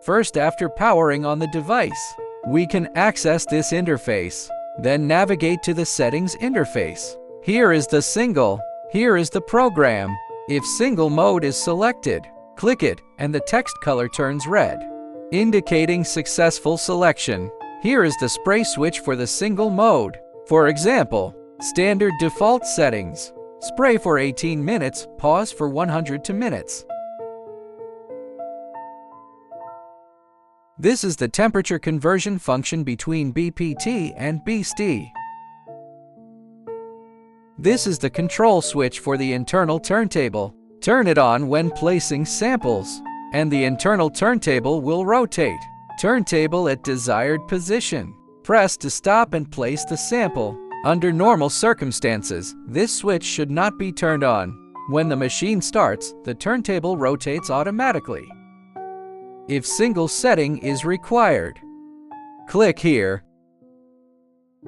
First, after powering on the device, we can access this interface. Then navigate to the Settings interface. Here is the single. Here is the program. If single mode is selected, click it and the text color turns red, indicating successful selection. Here is the spray switch for the single mode. For example, standard default settings. Spray for 18 minutes, pause for 100 minutes. This is the temperature conversion function between BPT and BST. This is the control switch for the internal turntable. Turn it on when placing samples, and the internal turntable will rotate. Turntable at desired position. Press to stop and place the sample. Under normal circumstances, this switch should not be turned on. When the machine starts, the turntable rotates automatically. If single setting is required, click here.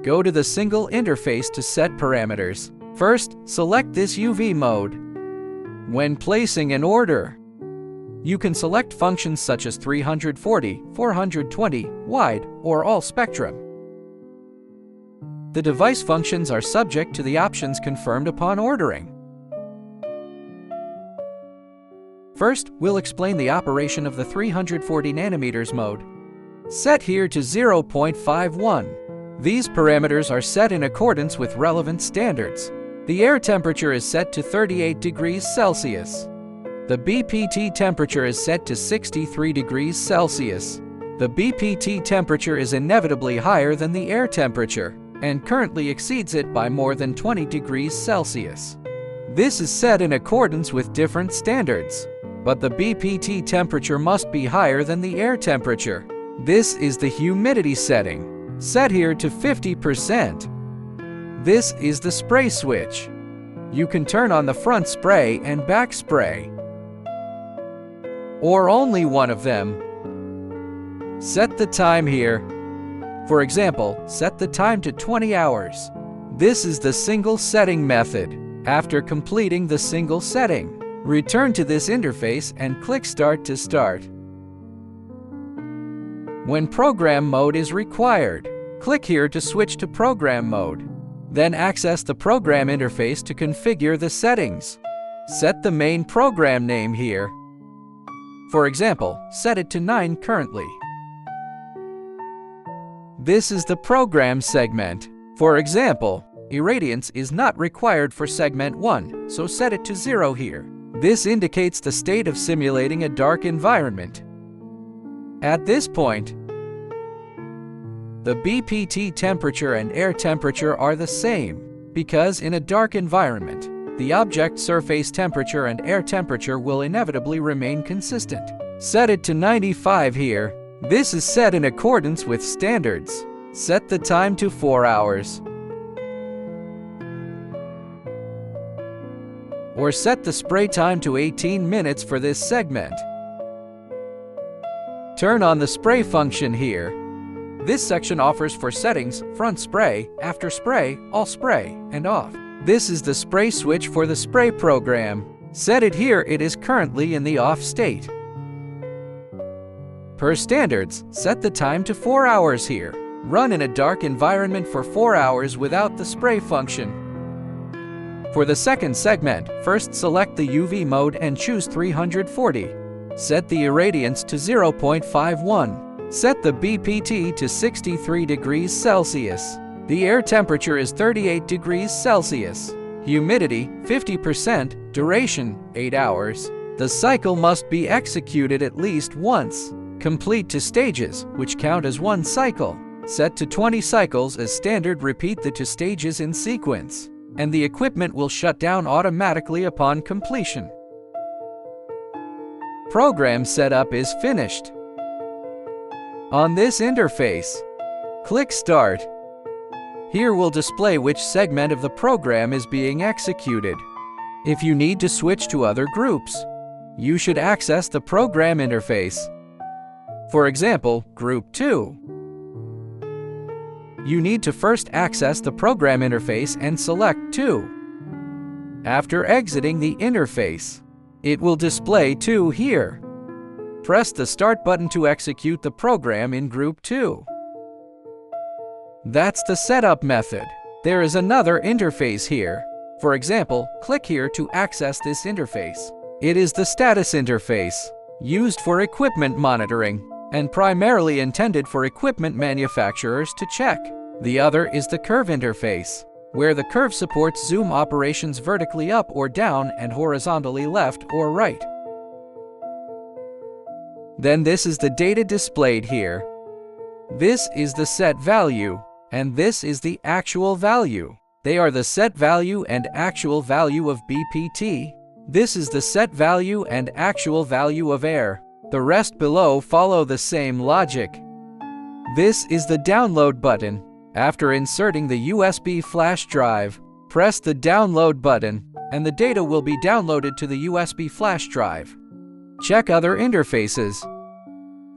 Go to the single interface to set parameters. First, select this UV mode. When placing an order, you can select functions such as 340, 420, wide, or all spectrum. The device functions are subject to the options confirmed upon ordering. First, we'll explain the operation of the 340 nanometers mode. Set here to 0.51. These parameters are set in accordance with relevant standards. The air temperature is set to 38 degrees Celsius. The BPT temperature is set to 63 degrees Celsius. The BPT temperature is inevitably higher than the air temperature, and currently exceeds it by more than 20 degrees Celsius. This is set in accordance with different standards, but the BPT temperature must be higher than the air temperature. This is the humidity setting, set here to 50%. This is the spray switch. You can turn on the front spray and back spray, or only one of them. Set the time here. For example, set the time to 20 hours. This is the single setting method. After completing the single setting, return to this interface and click Start to start. When program mode is required, click here to switch to program mode. Then access the program interface to configure the settings. Set the main program name here. For example, set it to 9 currently. This is the program segment. For example, irradiance is not required for segment 1, so set it to 0 here. This indicates the state of simulating a dark environment. At this point, the BPT temperature and air temperature are the same, because in a dark environment, the object surface temperature and air temperature will inevitably remain consistent. Set it to 95 here. This is set in accordance with standards. Set the time to 4 hours. Or set the spray time to 18 minutes for this segment. Turn on the spray function here. This section offers for settings, front spray, after spray, all spray, and off. This is the spray switch for the spray program. Set it here, it is currently in the off state. Per standards, set the time to 4 hours here. Run in a dark environment for 4 hours without the spray function. For the second segment, first select the UV mode and choose 340. Set the irradiance to 0.51. Set the BPT to 63 degrees Celsius. The air temperature is 38 degrees Celsius. Humidity, 50%. Duration, 8 hours. The cycle must be executed at least once. Complete to stages, which count as one cycle. Set to 20 cycles as standard. Repeat the 2 stages in sequence, and the equipment will shut down automatically upon completion. Program setup is finished. On this interface, click Start. Here will display which segment of the program is being executed. If you need to switch to other groups, you should access the program interface. For example, Group 2. You need to first access the program interface and select 2. After exiting the interface, it will display 2 here. Press the Start button to execute the program in Group 2. That's the setup method. There is another interface here. For example, click here to access this interface. It is the status interface, used for equipment monitoring, and primarily intended for equipment manufacturers to check. The other is the curve interface, where the curve supports zoom operations vertically up or down and horizontally left or right. Then this is the data displayed here. This is the set value, and this is the actual value. They are the set value and actual value of BPT. This is the set value and actual value of air. The rest below follow the same logic. This is the download button. After inserting the USB flash drive, press the download button, and the data will be downloaded to the USB flash drive. Check other interfaces.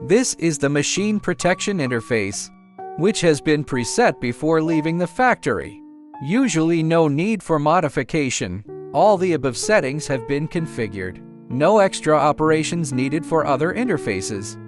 This is the machine protection interface, which has been preset before leaving the factory. Usually no need for modification. All the above settings have been configured. No extra operations needed for other interfaces.